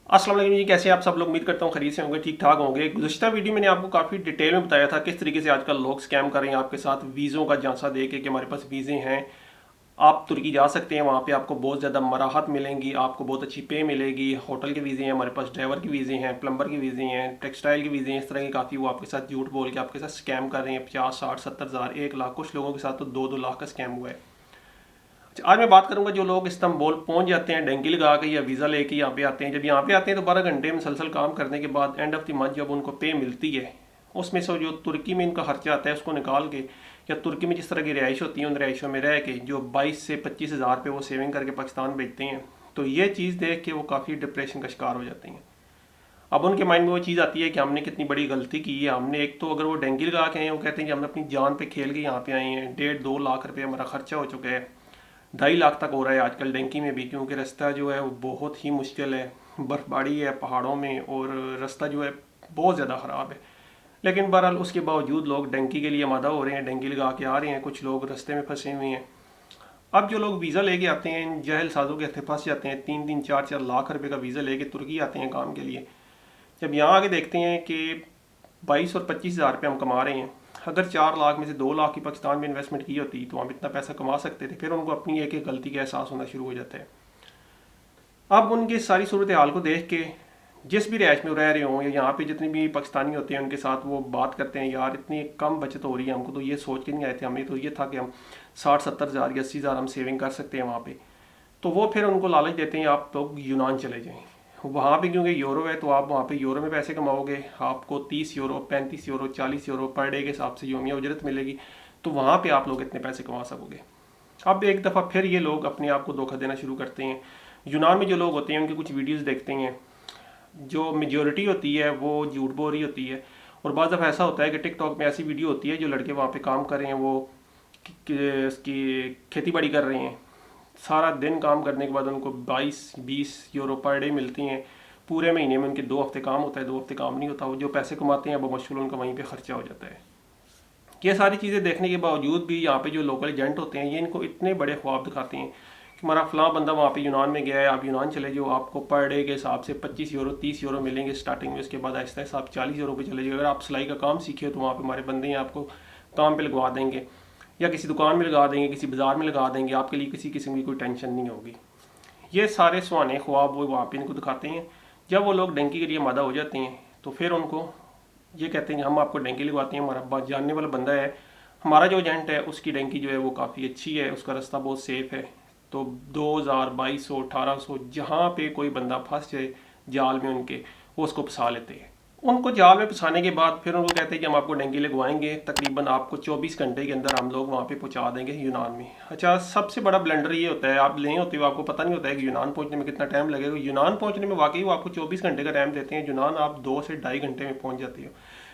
अस्सलाम वालेकुम जी, कैसे हैं आप सब लोग। उम्मीद करता हूँ खरीद से होंगे, ठीक ठाक होंगे। गुज़श्ता वीडियो मैंने आपको काफ़ी डिटेल में बताया था किस तरीके से आजकल लोग स्कैम कर रहे हैं आपके साथ वीज़ों का झांसा दे के कि हमारे पास वीज़े हैं, आप तुर्की जा सकते हैं, वहाँ पे आपको बहुत ज़्यादा मराहत मिलेंगी, आपको बहुत अच्छी पे मिलेगी। होटल के वीज़े हैं हमारे पास, ड्राइवर के वीज़े हैं, प्लम्बर के वीज़े हैं, टेक्सटाइल के वीज़े हैं, इस तरह के काफ़ी वो आपके साथ झूठ बोल के आपके साथ स्कैम कर रहे हैं। 50, 60, 70 हज़ार, 1 लाख, कुछ लोगों के साथ तो 2-2 लाख का स्कैम हुआ है। अच्छा, आज मैं बात करूंगा जो लोग इस्तांबुल पहुंच जाते हैं डेंगी लगा के या वीज़ा लेके यहाँ पे आते हैं। जब यहाँ पे आते हैं तो 12 घंटे मुसलसल काम करने के बाद एंड ऑफ द मंथ जब उनको पे मिलती है, उसमें से जो तुर्की में इनका खर्चा आता है उसको निकाल के, या तुर्की में जिस तरह की रिहाइश होती है उन रिहाइशों में रह के जो 22 से 25 हज़ार पे वो सेविंग करके पाकिस्तान भेजते हैं, तो ये चीज़ देख के वो काफ़ी डिप्रेशन का शिकार हो जाते हैं। अब उनके माइंड में वो चीज़ आती है कि हमने कितनी बड़ी गलती की है। हमने एक तो अगर वो डेंगू लगा के आए हैं, वो कहते हैं कि हमने अपनी जान पे खेल के यहाँ पे आए हैं, 1.5-2 लाख रुपए हमारा खर्चा हो चुका है, 2.5 लाख तक हो रहा है आजकल डेंकी में भी, क्योंकि रास्ता जो है वो बहुत ही मुश्किल है, बर्फबारी है पहाड़ों में और रास्ता जो है बहुत ज़्यादा ख़राब है। लेकिन बहरहाल उसके बावजूद लोग डेंकी के लिए आमादा हो रहे हैं, डेंगी लगा के आ रहे हैं, कुछ लोग रास्ते में फंसे हुए हैं। अब जो लोग वीज़ा लेके आते हैं इन जहल साजों के हथे फंस जाते हैं, 3-3, 4-4 लाख रुपए का वीज़ा लेके तुर्की आते हैं काम के लिए। जब यहाँ आके देखते हैं कि 22 और 25 हज़ार रुपये हम कमा रहे हैं, अगर 4 लाख में से 2 लाख की पाकिस्तान में इन्वेस्टमेंट की होती तो हम इतना पैसा कमा सकते थे, फिर उनको अपनी एक एक गलती का एहसास होना शुरू हो जाता है। अब उनकी सारी सूरत हाल को देख के जिस भी रिहाइश में रह रहे हों या यहाँ पे जितने भी पाकिस्तानी होते हैं उनके साथ वो बात करते हैं, यार इतनी कम बचत हो रही है, हमको तो ये सोच के नहीं आए थे, हमें तो ये था कि हम 60-70 हज़ार या 80 हज़ार हम सेविंग कर सकते हैं वहाँ पे। तो वो फिर उनको लालच देते हैं आप लोग यूनान चले जाएं, वहाँ पे क्योंकि यूरो है तो आप वहाँ पे यूरो में पैसे कमाओगे, आपको 30 euro, 35 euro, 40 euro per day के हिसाब से योमिया उजरत मिलेगी, तो वहाँ पे आप लोग इतने पैसे कमा सकोगे। अब एक दफ़ा फिर ये लोग अपने आप को धोखा देना शुरू करते हैं। यूनान में जो लोग होते हैं उनकी कुछ वीडियोस देखते हैं, जो मेजोरिटी होती है वो झूठ बोल रही होती है, और बाद दफ़ा ऐसा होता है कि टिकटॉक में ऐसी वीडियो होती है जो लड़के वहाँ पे काम कर रहे हैं, वो इसकी खेती बाड़ी कर रहे हैं, सारा दिन काम करने के बाद उनको 22-20 यूरो पर डे मिलती हैं। पूरे महीने में उनके 2 हफ्ते काम होता है, 2 हफ्ते काम नहीं होता, वो जो पैसे कमाते हैं वो मशहूर उनका वहीं पे खर्चा हो जाता है। ये सारी चीज़ें देखने के बावजूद भी यहाँ पे जो लोकल एजेंट होते हैं ये इनको इतने बड़े ख्वाब दिखाते हैं कि हमारा फलां बंदा वहाँ पे यूनान में गया है, आप यूनान चले जाओ, आपको पर डे के हिसाब से 25 यूरो 30 यूरो मिलेंगे स्टार्टिंग में, उसके बाद आहिस्ता आहिस्ता आप 40 यूरो पे चले जाओ। अगर आप सिलाई का काम सीखे हो तो वहाँ पे हमारे बंदे हैं आपको काम पे लगवा देंगे, या किसी दुकान में लगा देंगे, किसी बाजार में लगा देंगे, आपके लिए किसी किस्म की कोई टेंशन नहीं होगी। ये सारे सुहाने ख्वाब वो वहाँ पे इनको दिखाते हैं। जब वो लोग डेंकी के लिए मादा हो जाते हैं तो फिर उनको ये कहते हैं कि हम आपको डेंकी लगवाते हैं, हमारा जानने वाला बंदा है, हमारा जो एजेंट है उसकी डेंकी जो है वो काफ़ी अच्छी है, उसका रास्ता बहुत सेफ है, तो 2000, 2200, 1800 जहाँ पे कोई बंदा फंस जाए जाल में उनके, वो उसको फंसा लेते हैं। उनको जाल में फंसाने के बाद फिर उनको कहते हैं कि हम आपको डेंगी लगवाएंगे, तकरीबन आपको 24 घंटे के अंदर हम लोग वहाँ पे पहुँचा देंगे यूनान में। अच्छा, सबसे बड़ा ब्लंडर ये होता है, आप नहीं होते हो, आपको पता नहीं होता है कि यूनान पहुँचने में कितना टाइम लगेगा। यूनान पहुँचने में वाकई वो आपको 24 घंटे का टाइम देते हैं, यूनान आप 2 से ढाई घंटे में पहुँच जाते हो,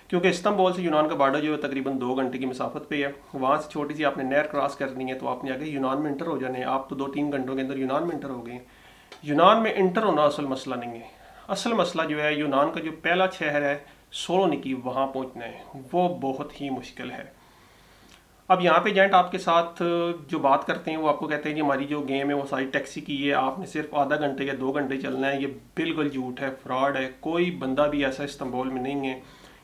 क्योंकि इस्तांबुल से यूनान का बॉर्डर जो है तकरीबन 2 घंटे की मसाफत पे है। वहाँ से छोटी सी आपने नहर क्रॉस करनी है तो आपने आगे यूनान में इंटर हो जाने हैं, आप तो 2-3 घंटों के अंदर यूनान में इंटर हो गए। यूनान में इंटर होना असल मसला नहीं है, असल मसला जो है यूनान का जो पहला शहर है सोलोनिकी, वहाँ पहुँचना है, वो बहुत ही मुश्किल है। अब यहाँ पे एजेंट आपके साथ जो बात करते हैं वो आपको कहते हैं कि हमारी जो गेम है वो सारी टैक्सी की है, आपने सिर्फ आधा घंटे या 2 घंटे चलना है। ये बिल्कुल झूठ है, फ्रॉड है। कोई बंदा भी ऐसा इस्तांबुल में नहीं है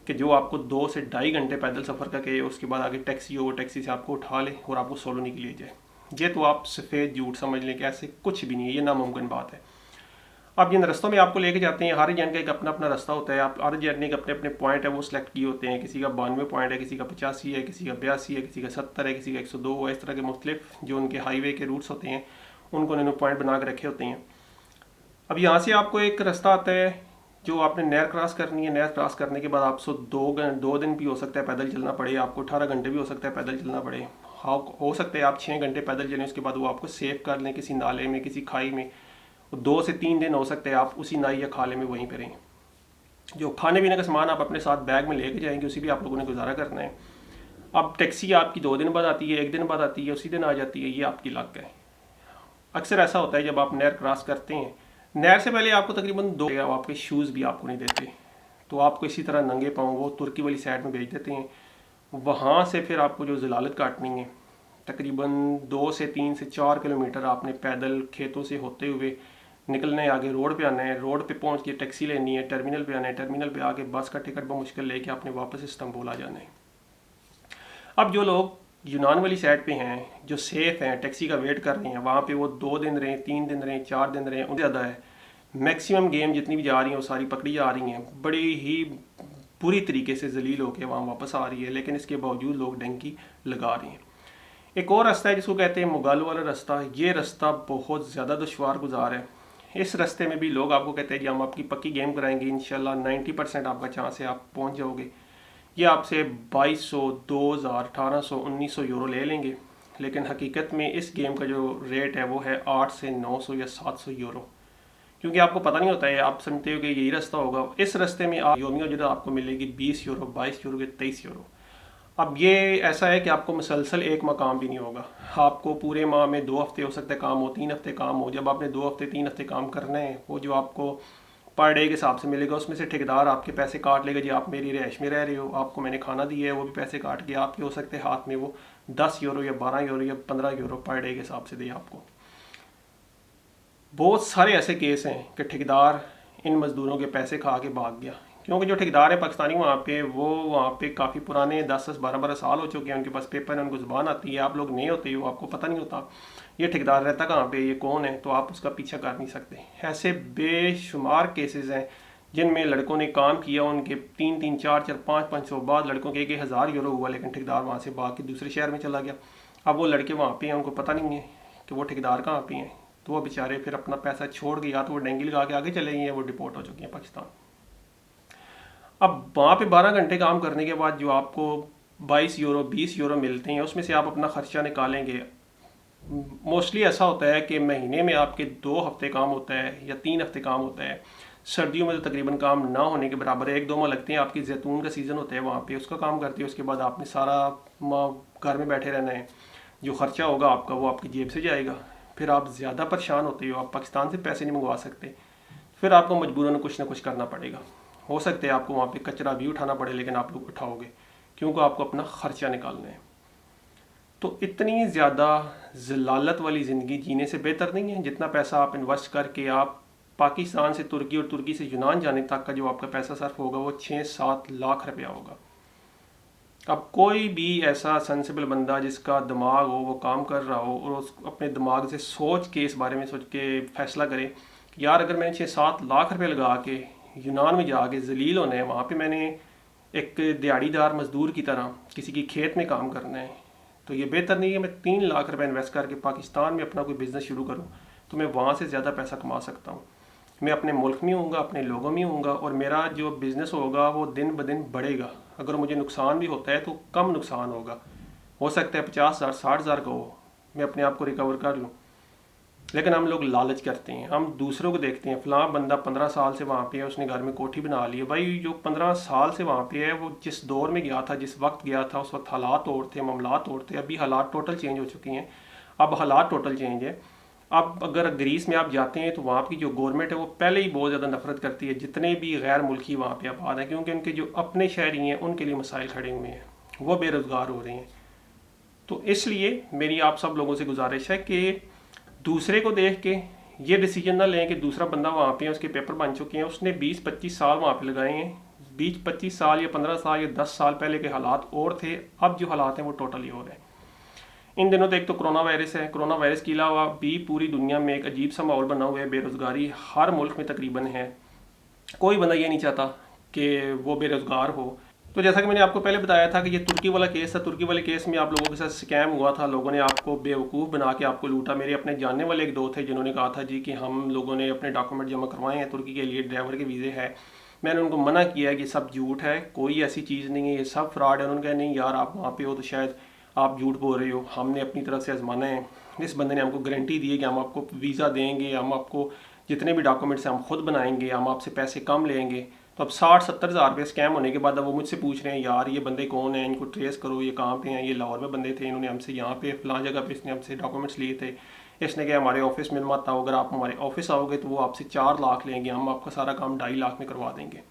कि जो आपको 2 से ढाई घंटे पैदल सफ़र करके उसके बाद आगे टैक्सी हो, टैक्सी से आपको उठा ले और आपको सोलोनिकी ले जाए। ये तो आप सफ़ेद झूठ समझ लें कि ऐसे कुछ भी नहीं है, ये नामुमकिन बात है। अब जिन रस्तों में आपको लेके जाते हैं हर एजेंट का एक अपना अपना रास्ता होता है, आप हर एजेंट ने अपने अपने पॉइंट है वो सिलेक्ट किए होते हैं, किसी का 92 पॉइंट है, किसी का 85 है, किसी का 82 है, किसी का 70 है, किसी का 102 है। इस तरह के मुख्तलिफ जो उनके हाईवे के रूट्स होते हैं उनको उन्होंने पॉइंट बना के रखे होते हैं। अब यहाँ से आपको एक रास्ता आता है जो आपने नहर क्रॉस करनी है, नहर क्रॉस करने के बाद आपको 2 दिन भी हो सकता है पैदल चलना पड़े, आपको 18 घंटे भी हो सकता है पैदल चलना पड़े, हाँ हो सकता है आप 6 घंटे पैदल चलें, उसके बाद वो आपको सेव कर लें किसी नाले में, किसी खाई में। 2 से 3 दिन हो सकते हैं आप उसी नाई या खाले में वहीं पर रहें। जो खाने पीने का सामान आप अपने साथ बैग में लेके जाएंगे उसी भी आप लोगों ने गुजारा करना है। अब टैक्सी आपकी 2 दिन बाद आती है, 1 दिन बाद आती है, उसी दिन आ जाती है, ये आपकी लक है। अक्सर ऐसा होता है जब आप नहर क्रॉस करते हैं, नहर से पहले आपको तकरीबन आपके शूज़ भी आपको नहीं देते, तो आपको इसी तरह नंगे पाँव वो तुर्की वाली साइड में भेज देते हैं। वहाँ से फिर आपको जो ज़लालत काटनी है, तकरीबन 2 से 3 से 4 किलोमीटर आपने पैदल खेतों से होते हुए निकलने आगे रोड पे आना है, रोड पे पहुंच के टैक्सी लेनी है, टर्मिनल पे आना है, टर्मिनल पे आके बस का टिकट मुश्किल लेके आपने वापस इस्तांबुल आ जाना है। अब जो लोग यूनान वाली साइड पे हैं, जो सेफ हैं, टैक्सी का वेट कर रहे हैं, वहाँ पे वो 2 दिन रहें, 3 दिन रहें, 4 दिन रहें, उनसे ज़्यादा है। मैक्सिमम गेम जितनी भी जा रही हैं वो सारी पकड़ी जा रही हैं, बड़ी ही बुरी तरीके से जलील होकर वहाँ वापस आ रही है, लेकिन इसके बावजूद लोग डंकी लगा रहे हैं। एक और रास्ता है जिसको कहते हैं मुगाल वाला रास्ता। ये रास्ता बहुत ज़्यादा दुश्वार गुजार है। इस रास्ते में भी लोग आपको कहते हैं कि हम आपकी पक्की गेम कराएंगे, इंशाल्लाह 90% आपका चांस है आप पहुंच जाओगे। ये आपसे 2200, 2000, 1800, 1900 यूरो ले लेंगे, लेकिन हकीकत में इस गेम का जो रेट है वो है 8 से 900 या 700 यूरो। क्योंकि आपको पता नहीं होता है, आप समझते हो कि यही रास्ता होगा। इस रास्ते में आप योमी उजरत आपको मिलेगी 20 यूरो, 22 यूरो या 23 यूरो। अब ये ऐसा है कि आपको मुसलसल एक माह काम भी नहीं होगा। आपको पूरे माह में 2 हफ्ते हो सकते हैं काम हो, 3 हफ्ते काम हो। जब आपने 2 हफ्ते 3 हफ्ते काम करना है, वो जो आपको पर डे के हिसाब से मिलेगा, उसमें से ठेकेदार आपके पैसे काट लेगा। जी आप मेरी रिहाइश में रह रहे हो, आपको मैंने खाना दिया है, वो भी पैसे काट के आपके हो सकते हैं हाथ में वो 10 यूरो या 12 यूरो या 15 यूरो पर डे के हिसाब से दे आपको। बहुत सारे ऐसे केस हैं कि ठेकेदार इन मज़दूरों के पैसे खा के भाग गया। क्योंकि जो ठेकेदार है पाकिस्तानी वहाँ पे, वो वहाँ पे काफ़ी पुराने 10-10, 12-12 साल हो चुके हैं, उनके पास पेपर है, उनको ज़ुबान आती है। आप लोग नए होते हो, आपको पता नहीं होता ये ठेकेदार रहता कहाँ पे, ये कौन है, तो आप उसका पीछा कर नहीं सकते। ऐसे बेशुमार केसेस हैं जिनमें लड़कों ने काम किया, उनके 3-3, 4-4, 5-500 बाद लड़कों के 1,000 यूरो हुआ, लेकिन ठेकेदार वहाँ से भाग के दूसरे शहर में चला गया। अब वो लड़के वहाँ पे हैं, उनको पता नहीं है कि वो ठेकेदार कहाँ पे हैं, तो वो बेचारे फिर अपना पैसा छोड़ के या तो वो डेंगी लगा के आगे चले गए हैं, वो डिपोर्ट हो चुके हैं पाकिस्तान। अब वहाँ पे 12 घंटे काम करने के बाद जो आपको 22 यूरो, 20 यूरो मिलते हैं, उसमें से आप अपना खर्चा निकालेंगे। मोस्टली ऐसा होता है कि महीने में आपके 2 हफ्ते काम होता है या 3 हफ्ते काम होता है। सर्दियों में तो तकरीबन काम ना होने के बराबर है, 1-2 माह लगते हैं। आपकी जैतून का सीज़न होता है वहाँ पे, उसका काम करते हैं। उसके बाद आपने सारा माह घर में बैठे रहना है। जो खर्चा होगा आपका वो आपकी जेब से जाएगा। फिर आप ज़्यादा परेशान होते हो, आप पाकिस्तान से पैसे नहीं मंगवा सकते, फिर आपको मजबूरन कुछ ना कुछ करना पड़ेगा। हो सकता है आपको वहाँ पे कचरा भी उठाना पड़े, लेकिन आप लोग उठाओगे क्योंकि आपको अपना खर्चा निकालना है। तो इतनी ज़्यादा जलालत वाली ज़िंदगी जीने से बेहतर नहीं है जितना पैसा आप इन्वेस्ट करके आप पाकिस्तान से तुर्की और तुर्की से यूनान जाने तक का जो आपका पैसा सर्फ होगा वो 6-7 लाख रुपया होगा। अब कोई भी ऐसा सेंसिबल बंदा जिसका दिमाग हो, वो काम कर रहा हो और उस अपने दिमाग से सोच के इस बारे में सोच के फैसला करे कि यार अगर मैंने 6-7 लाख रुपए लगा के यूनान में जाके जलील होना है, वहाँ पे मैंने एक दिहाड़ीदार मजदूर की तरह किसी की खेत में काम करना है, तो ये बेहतर नहीं है मैं 3 लाख रुपए इन्वेस्ट करके पाकिस्तान में अपना कोई बिज़नेस शुरू करूँ, तो मैं वहाँ से ज़्यादा पैसा कमा सकता हूँ। मैं अपने मुल्क में होऊंगा, अपने लोगों में होऊंगा, और मेरा जो बिज़नेस होगा वो दिन ब दिन बढ़ेगा। अगर मुझे नुकसान भी होता है तो कम नुकसान होगा, हो सकता है 50,000, 60,000 का हो, मैं अपने आप को रिकवर कर लूँ। लेकिन हम लोग लालच करते हैं, हम दूसरों को देखते हैं, फलां बंदा 15 साल से वहाँ पे है, उसने घर में कोठी बना ली है। भाई जो 15 साल से वहाँ पे है वो जिस दौर में गया था, जिस वक्त गया था, उस वक्त हालात और थे, मामलात और थे। अभी हालात टोटल चेंज हो चुके हैं, अब हालात टोटल चेंज है। अब अगर ग्रीस में आप जाते हैं तो वहाँ की जो गवर्नमेंट है वो पहले ही बहुत ज़्यादा नफरत करती है जितने भी गैर मुल्की वहाँ पे आबाद हैं, क्योंकि उनके जो अपने शहरी हैं उनके लिए मसाइल खड़े हुए हैं, वो बेरोज़गार हो रहे हैं। तो इसलिए मेरी आप सब लोगों से गुजारिश है कि दूसरे को देख के ये डिसीजन ना लें कि दूसरा बंदा वहाँ पे है, उसके पेपर बन चुके हैं, उसने 20-25 साल वहाँ पे लगाए हैं। 20-25 साल या 15 साल या 10 साल पहले के हालात और थे, अब जो हालात हैं वो टोटली और हैं। इन दिनों तो एक तो कोरोना वायरस है, कोरोना वायरस के अलावा भी पूरी दुनिया में एक अजीब सा माहौल बना हुआ है। बेरोज़गारी हर मुल्क में तकरीबन है, कोई बंदा ये नहीं चाहता कि वो बेरोज़गार हो। तो जैसा कि मैंने आपको पहले बताया था कि ये तुर्की वाला केस था, तुर्की वाले केस में आप लोगों के साथ स्कैम हुआ था, लोगों ने आपको बेवकूफ़ बना के आपको लूटा। मेरे अपने जानने वाले एक दो थे जिन्होंने कहा था जी कि हम लोगों ने अपने डॉक्यूमेंट जमा करवाए हैं तुर्की के लिए, ड्राइवर के वीज़े है। मैंने उनको मना किया है कि सब झूठ है, कोई ऐसी चीज़ नहीं है, ये सब फ्रॉड है। उन्होंने कहा नहीं यार आप वहाँ पे हो तो शायद आप झूठ बोल रहे हो, हमने अपनी तरफ से आजमाना है। इस बंदे ने हमको गारंटी दी है कि हम आपको वीज़ा देंगे, हम आपको जितने भी डॉक्यूमेंट्स हैं हम खुद बनाएंगे, हम आपसे पैसे कम लेंगे। तो अब 60-70 हज़ार रुपये स्कैम होने के बाद अब वो मुझसे पूछ रहे हैं यार ये बंदे कौन हैं, इनको ट्रेस करो, ये कहाँ पे हैं, ये लाहौर में बंदे थे, इन्होंने हमसे यहाँ पे फलां जगह पे इसने हमसे डॉक्यूमेंट्स लिए थे, इसने क्या हमारे ऑफिस में मत आओ, अगर आप हमारे ऑफिस आओगे तो वो आपसे 4 लाख लेंगे, हम आपका सारा काम 2.5 लाख में करवा देंगे।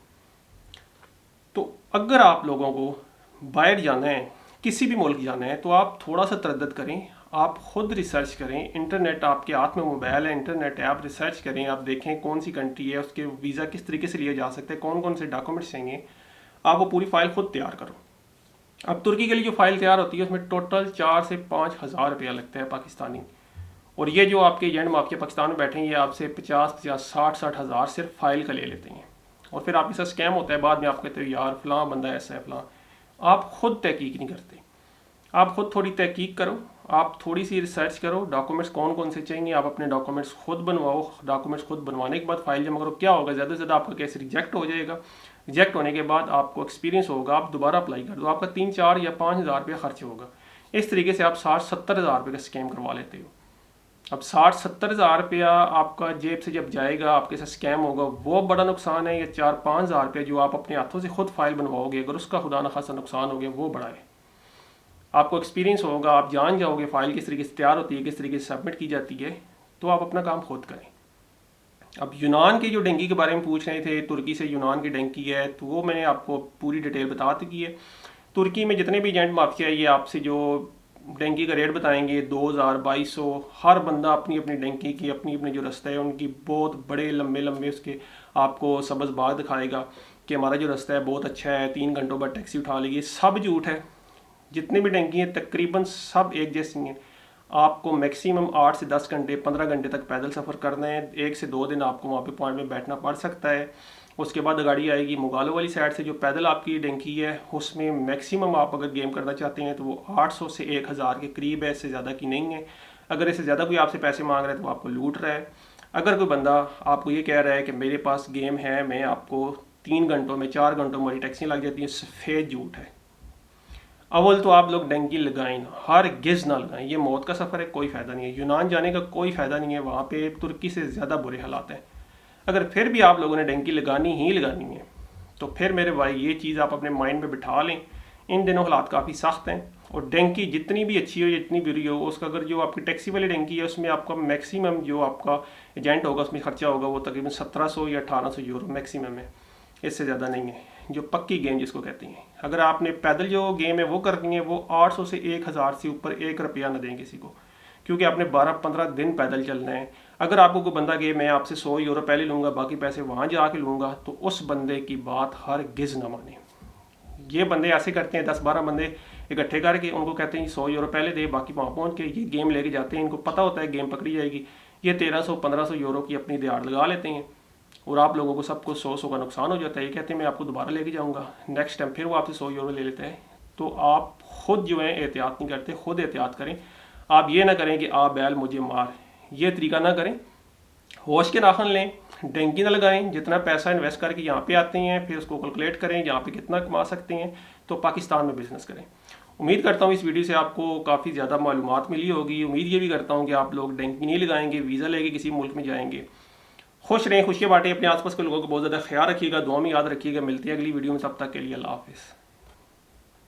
तो अगर आप लोगों को बाहर जाना है, किसी भी मुल्क जाना है, तो आप थोड़ा सा तरद्दत करें। आप खुद रिसर्च करें। इंटरनेट आपके हाथ में मोबाइल है, इंटरनेट है, आप रिसर्च करें, आप देखें कौन सी कंट्री है, उसके वीज़ा किस तरीके से लिए जा सकते हैं, कौन कौन से डॉक्यूमेंट्स चाहिए। आप वो पूरी फ़ाइल खुद तैयार करो। अब तुर्की के लिए जो फ़ाइल तैयार होती है उसमें टोटल 4 से 5 हज़ार रुपया लगता है पाकिस्तानी। और ये जो आपके एजेंट माफिया पाकिस्तान में बैठे हैं ये आपसे 50 हज़ार सिर्फ फ़ाइल का ले लेते हैं। और फिर आपके साथ स्कैम होता है, बाद में आप कहते हो यार फ़लाँ बंदा ऐसा है फ़लाँ। आप खुद तहकीक नहीं करते। आप खुद थोड़ी तहकीक करो, आप थोड़ी सी रिसर्च करो, डॉक्यूमेंट्स कौन कौन से चाहिए, आप अपने डॉक्यूमेंट्स खुद बनवाओ। डॉक्यूमेंट्स खुद बनवाने के बाद फाइल जमा करो। क्या होगा, ज़्यादा से ज़्यादा आपका केस रिजेक्ट हो जाएगा। रिजेक्ट होने के बाद आपको एक्सपीरियंस होगा, आप दोबारा अप्लाई कर दो, आपका 3, 4 या 5 हज़ार रुपया खर्च होगा। इस तरीके से आप 60-70 हज़ार रुपये का स्कैम करवा लेते हो। अब 60-70 हज़ार रुपया आपका जेब से जब जाएगा, आपके साथ स्कैम होगा, वो बड़ा नुकसान है। या 4-5 हज़ार रुपया जो आप अपने हाथों से खुद फाइल बनवाओगे, अगर उसका खुदा न खासा नुकसान हो गया, वो बड़ा है। आपको एक्सपीरियंस होगा, आप जान जाओगे फाइल किस तरीके से तैयार होती है, किस तरीके से सबमिट की जाती है, तो आप अपना काम खुद करें। अब यूनान की जो डेंगी के बारे में पूछ रहे थे, तुर्की से यूनान की डेंगी है, तो वो मैंने आपको पूरी डिटेल बता दी है। तुर्की में जितने भी एजेंट माफिया है ये आपसे जो डेंगी का रेट बताएंगे 2000-2200, हर बंदा अपनी अपनी डेंगी की अपनी अपनी जो रास्ता है उनकी बहुत बड़े लंबे लंबे उसके आपको सबज बाग दिखाएगा कि हमारा जो रास्ता है बहुत अच्छा है, 3 घंटों बाद टैक्सी उठा लेगी। सब झूठ है। जितनी भी डेंगी हैं तकरीबन सब एक जैसी हैं। आपको मैक्सिमम 8 से 10 घंटे 15 घंटे तक पैदल सफ़र करना है। 1 से 2 दिन आपको वहाँ पे पॉइंट में बैठना पड़ सकता है। उसके बाद गाड़ी आएगी मुगालो वाली साइड से, जो पैदल आपकी डेंकी है उसमें मैक्सिमम आप अगर गेम करना चाहते हैं तो वो 800 से 1000 के करीब है, इससे ज़्यादा की नहीं है। अगर इससे ज़्यादा कोई आपसे पैसे मांग रहा है तो वो आपको लूट रहा है। अगर कोई बंदा आपको ये कह रहा है कि मेरे पास गेम है, मैं आपको 3 घंटों में 4 घंटों में टैक्सी लग जाती है, सफ़ेद झूठ है। अव्वल तो आप लोग डेंगी लगाएं ना, हर गिज़ ना लगाएं। ये मौत का सफ़र है, कोई फ़ायदा नहीं है। यूनान जाने का कोई फ़ायदा नहीं है, वहाँ पे तुर्की से ज़्यादा बुरे हालात हैं। अगर फिर भी आप लोगों ने डेंगी लगानी ही लगानी है तो फिर मेरे भाई ये चीज़ आप अपने माइंड में बिठा लें। इन दिनों हालात काफ़ी सख्त हैं और डेंगी जितनी भी अच्छी हो जितनी बुरी हो, उसका अगर जो आपकी टैक्सी वाली डेंगी है उसमें आपका मैक्सिमम जो आपका एजेंट होगा उसमें खर्चा होगा वो तकरीबन 1700 या 1800 यूरो मैक्सिमम है, इससे ज़्यादा नहीं है। जो पक्की गेम जिसको कहते हैं, अगर आपने पैदल जो गेम है वो करनी है वो 800 से 1000 से ऊपर 1 रुपया न दें किसी को, क्योंकि आपने 12-15 दिन पैदल चलना है। अगर आपको कोई बंदा कहे मैं आपसे 100 यूरो पहले लूँगा बाकी पैसे वहाँ जाके लूँगा, तो उस बंदे की बात हर गिज़ न माने। ये बंदे ऐसे करते हैं, 10-12 बंदे इकट्ठे करके उनको कहते हैं 100 यूरो पहले दे, बाकी वहाँ पहुँच के ये गेम लेके जाते हैं। इनको पता होता है गेम पकड़ी जाएगी, ये 1300-1500 यूरो की अपनी दिहाड़ लगा लेते हैं और आप लोगों को सबको 100 का नुकसान हो जाता है। ये कहते हैं मैं आपको दोबारा लेके जाऊँगा, नेक्स्ट टाइम फिर वो आपसे 100 यूरो ले लेते हैं। तो आप खुद जो है एहतियात नहीं करते, खुद एहतियात करें। आप ये ना करें कि आ बैल मुझे मार, ये तरीका ना करें। होश के नाखन लें, डेंगी ना लगाएं। जितना पैसा इन्वेस्ट करके यहाँ पे आते हैं फिर उसको कैलकुलेट करें यहाँ पे कितना कमा सकते हैं, तो पाकिस्तान में बिजनेस करें। उम्मीद करता हूँ इस वीडियो से आपको काफ़ी ज़्यादा मालूमात मिली होगी। उम्मीद ये भी करता हूँ कि आप लोग डेंगी नहीं लगाएंगे, वीज़ा लेके किसी मुल्क में जाएंगे। खुश रहें, खुशियाँ बांटें, अपने आसपास के लोगों को बहुत ज़्यादा ख्याल रखिएगा, दुआ में याद रखिएगा। मिलती है अगली वीडियो में, तब तक के लिए अल्लाह हाफिज़।